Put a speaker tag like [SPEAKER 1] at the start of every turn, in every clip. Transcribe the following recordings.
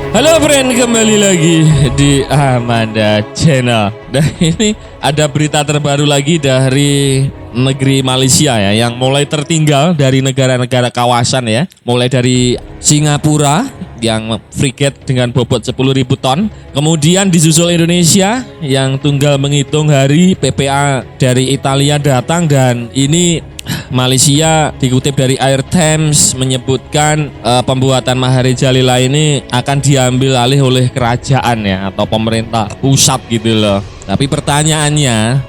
[SPEAKER 1] Halo friend, kembali lagi di Amanda Channel. Dan ini ada berita terbaru lagi dari negeri Malaysia ya, yang mulai tertinggal dari negara-negara kawasan ya. Mulai dari Singapura yang frigate dengan bobot 10.000 ton. Kemudian disusul Indonesia yang tunggal menghitung hari, PPA dari Italia datang, dan ini Malaysia dikutip dari Air Times menyebutkan pembuatan Mahari Jalila ini akan diambil alih oleh kerajaan ya, atau pemerintah pusat gitu loh. Tapi pertanyaannya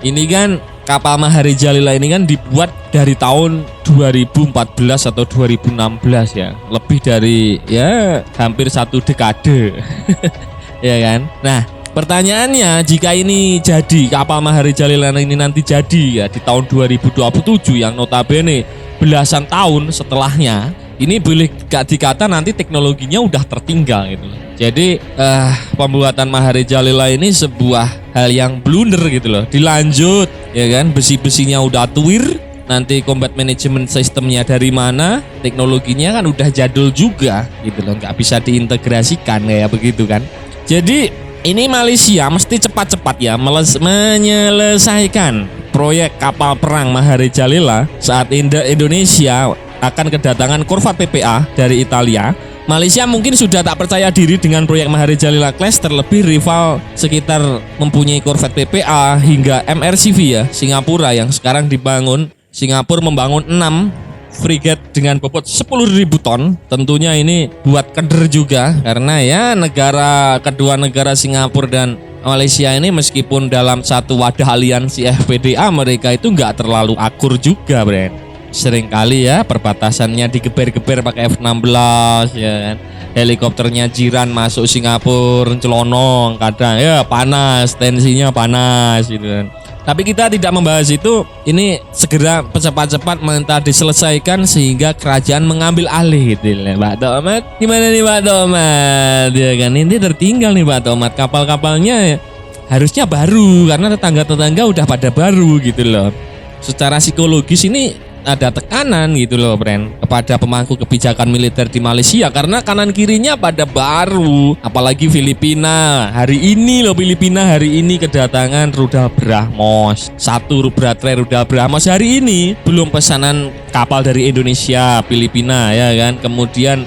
[SPEAKER 1] ini kan kapal Mahari Jalila ini kan dibuat dari tahun 2014 atau 2016 ya, lebih dari ya hampir satu dekade ya kan. Nah, pertanyaannya, jika ini jadi, kapal Mahari Jalila ini nanti jadi ya di tahun 2027 yang notabene belasan tahun setelahnya, ini boleh gak dikata nanti teknologinya udah tertinggal gitu. Jadi pembuatan Mahari Jalila ini sebuah hal yang blunder gitu loh. Dilanjut ya kan, besi-besinya udah tuir, nanti combat management sistemnya dari mana, teknologinya kan udah jadul juga gitu loh, nggak bisa diintegrasikan kayak begitu kan. Jadi ini Malaysia mesti cepat-cepat ya menyelesaikan proyek kapal perang Mahari Jalila saat Indonesia akan kedatangan korvet PPA dari Italia. Malaysia mungkin sudah tak percaya diri dengan proyek Mahari Jalila Class, terlebih rival sekitar mempunyai korvet PPA hingga MRCV ya, Singapura yang sekarang dibangun. Singapura membangun 6 frigate dengan bobot 10.000 ton. Tentunya ini buat keder juga, karena ya kedua negara Singapura dan Malaysia ini meskipun dalam satu wadah aliansi FPDA, mereka itu nggak terlalu akur juga, Bren. Seringkali ya perbatasannya digeber-geber pakai F-16 ya kan. Helikopternya jiran masuk Singapura, celonong, kadang ya panas, tensinya panas gitu kan. Tapi kita tidak membahas itu. Ini segera cepat-cepat minta diselesaikan sehingga kerajaan mengambil alih gitu ya. Pak Tomat, gimana nih Pak Tomat? Ya kan, ini tertinggal nih Pak Tomat. Kapal-kapalnya harusnya baru karena tetangga-tetangga udah pada baru gitu loh. Secara psikologis ini ada tekanan gitu loh, Bren, kepada pemangku kebijakan militer di Malaysia, karena kanan kirinya pada baru. Apalagi Filipina hari ini loh, Filipina hari ini kedatangan rudal Brahmos, satu baterai rudal Brahmos hari ini. Belum pesanan kapal dari Indonesia, Filipina ya kan. Kemudian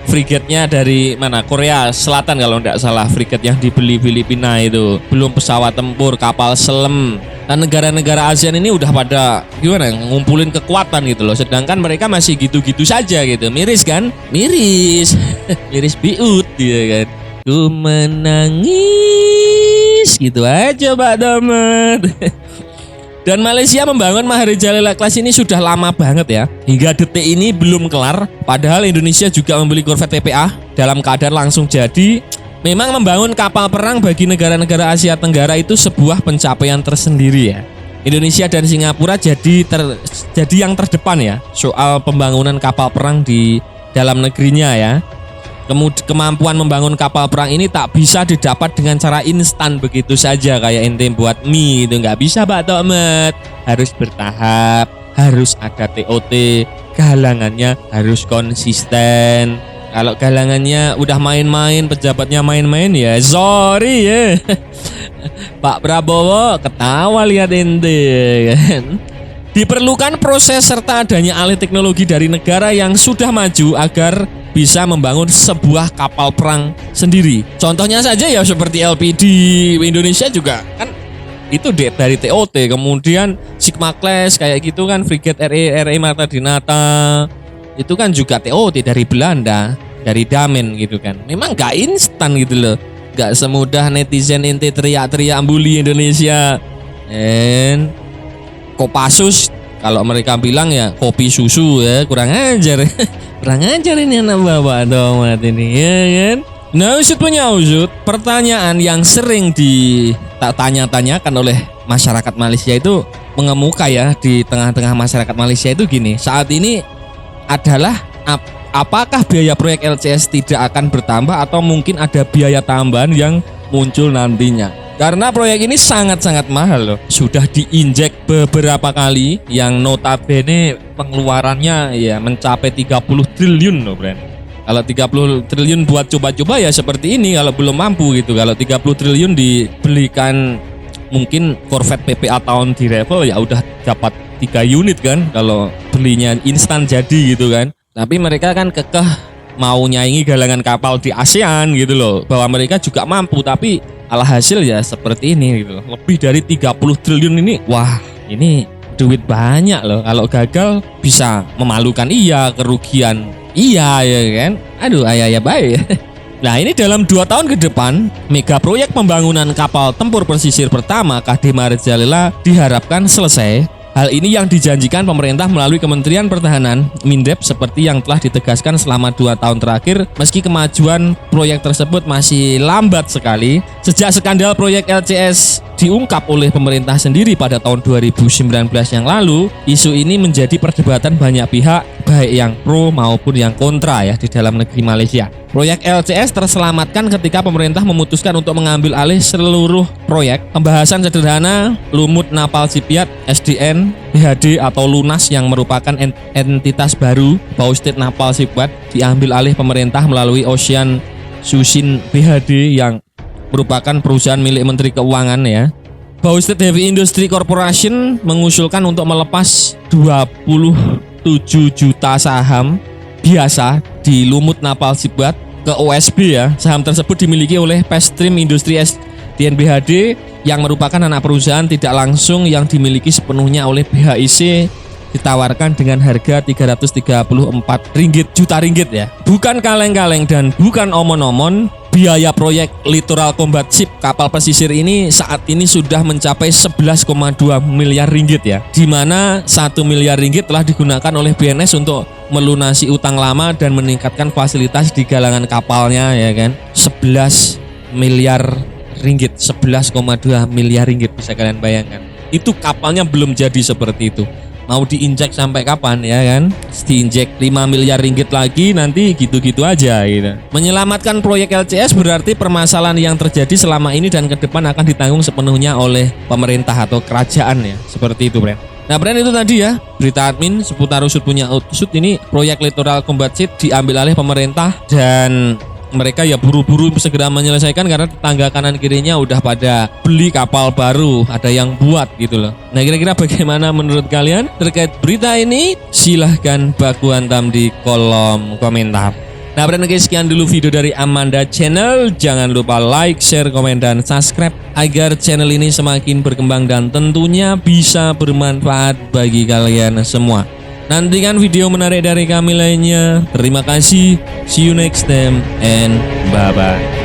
[SPEAKER 1] frigate-nya dari mana? Korea Selatan kalau tidak salah, frigate yang dibeli Filipina itu. Belum pesawat tempur, kapal selam. Dan negara-negara ASEAN ini udah pada gimana ngumpulin kekuatan gitu loh, sedangkan mereka masih gitu-gitu saja gitu. Miris kan? Miris. Miris biut gitu kan. Ku menangis gitu aja Pak Domet. Dan Malaysia membangun Mahari Jalila Class ini sudah lama banget ya. Hingga detik ini belum kelar. Padahal Indonesia juga membeli korvet PPA dalam keadaan langsung jadi. Memang membangun kapal perang bagi negara-negara Asia Tenggara itu sebuah pencapaian tersendiri ya. Indonesia dan Singapura jadi yang terdepan ya soal pembangunan kapal perang di dalam negerinya ya. Kemampuan membangun kapal perang ini tak bisa didapat dengan cara instan begitu saja kayak ente buat mie itu, nggak bisa Pak Tomet. Harus bertahap, harus ada TOT, galangannya harus konsisten. Kalau galangannya udah main-main, pejabatnya main-main ya sorry ya. Pak Prabowo ketawa lihat ente kan. Diperlukan proses serta adanya alih teknologi dari negara yang sudah maju agar bisa membangun sebuah kapal perang sendiri. Contohnya saja ya seperti LPD Indonesia juga kan itu dari TOT, kemudian Sigma Class kayak gitu kan, frigate RE Marta Dinata itu kan juga TOT dari Belanda, dari Damen gitu kan. Memang gak instan gitu loh, gak semudah netizen ente teriak-teriak bully Indonesia. And Kopassus kalau mereka bilang ya kopi susu ya, kurang ajar. Kurang ajar ini anak bapak Domat ini ya kan. Nah, usut punya usut, pertanyaan yang sering ditanya-tanyakan oleh masyarakat Malaysia itu mengemuka ya di tengah-tengah masyarakat Malaysia itu gini. Saat ini adalah apakah biaya proyek LCS tidak akan bertambah atau mungkin ada biaya tambahan yang muncul nantinya. Karena proyek ini sangat-sangat mahal loh. Sudah diinjek beberapa kali yang notabene pengeluarannya ya mencapai 30 triliun loh, Bren. Kalau 30 triliun buat coba-coba ya seperti ini kalau belum mampu gitu. Kalau 30 triliun dibelikan mungkin Corvette PPA tahun di level ya udah dapat 3 unit kan kalau belinya instan jadi gitu kan. Tapi mereka kan kekeh mau nyaingi galangan kapal di ASEAN gitu loh, bahwa mereka juga mampu, tapi alhasil ya seperti ini gitu loh. Lebih dari 30 triliun ini, wah ini duit banyak loh. Kalau gagal bisa memalukan iya, kerugian iya ya kan. Aduh ayah baik. Nah ini dalam 2 tahun ke depan, mega proyek pembangunan kapal tempur pesisir pertama KD Maharejalela diharapkan selesai. Hal ini yang dijanjikan pemerintah melalui Kementerian Pertahanan, Mindep, seperti yang telah ditegaskan selama 2 tahun terakhir, meski kemajuan proyek tersebut masih lambat sekali. Sejak skandal proyek LCS diungkap oleh pemerintah sendiri pada tahun 2019 yang lalu, isu ini menjadi perdebatan banyak pihak, baik yang pro maupun yang kontra ya di dalam negeri Malaysia. Proyek LCS terselamatkan ketika pemerintah memutuskan untuk mengambil alih seluruh proyek. Pembahasan sederhana, Lumut Napal Shipyard SDN BHD atau Lunas yang merupakan entitas baru Baustit Napal Shipyard diambil alih pemerintah melalui Ocean Susin BHD yang merupakan perusahaan milik Menteri Keuangan ya. Baustit Heavy Industry Corporation mengusulkan untuk melepas 27 juta saham biasa di Lumut Napal Shipyard ke OSB ya. Saham tersebut dimiliki oleh Pestream Industri DNBHD yang merupakan anak perusahaan tidak langsung yang dimiliki sepenuhnya oleh BHIC, ditawarkan dengan harga 334 juta ringgit ya. Bukan kaleng-kaleng dan bukan omon-omon. Biaya proyek Littoral Combat Ship kapal pesisir ini saat ini sudah mencapai 11,2 miliar ringgit ya, di mana 1 miliar ringgit telah digunakan oleh BNS untuk melunasi utang lama dan meningkatkan fasilitas di galangan kapalnya ya kan. 11 miliar ringgit, 11,2 miliar ringgit, bisa kalian bayangkan. Itu kapalnya belum jadi seperti itu. Mau diinjek sampai kapan ya kan? Diinjek 5 miliar ringgit lagi nanti gitu-gitu aja gitu. Menyelamatkan proyek LCS berarti permasalahan yang terjadi selama ini dan ke depan akan ditanggung sepenuhnya oleh pemerintah atau kerajaan ya. Seperti itu, Bren. Nah, Bren, itu tadi ya berita admin seputar usut punya usut. Ini proyek Littoral Combat Ship diambil alih pemerintah dan mereka ya buru-buru segera menyelesaikan karena tetangga kanan kirinya udah pada beli kapal baru, ada yang buat gitu loh. Nah, kira-kira bagaimana menurut kalian terkait berita ini? Silahkan baku hantam di kolom komentar. Nah, berarti sekian dulu video dari Amanda Channel. Jangan lupa like, share, komen, dan subscribe agar channel ini semakin berkembang dan tentunya bisa bermanfaat bagi kalian semua. Nantikan video menarik dari kami lainnya. Terima kasih. See you next time and bye-bye.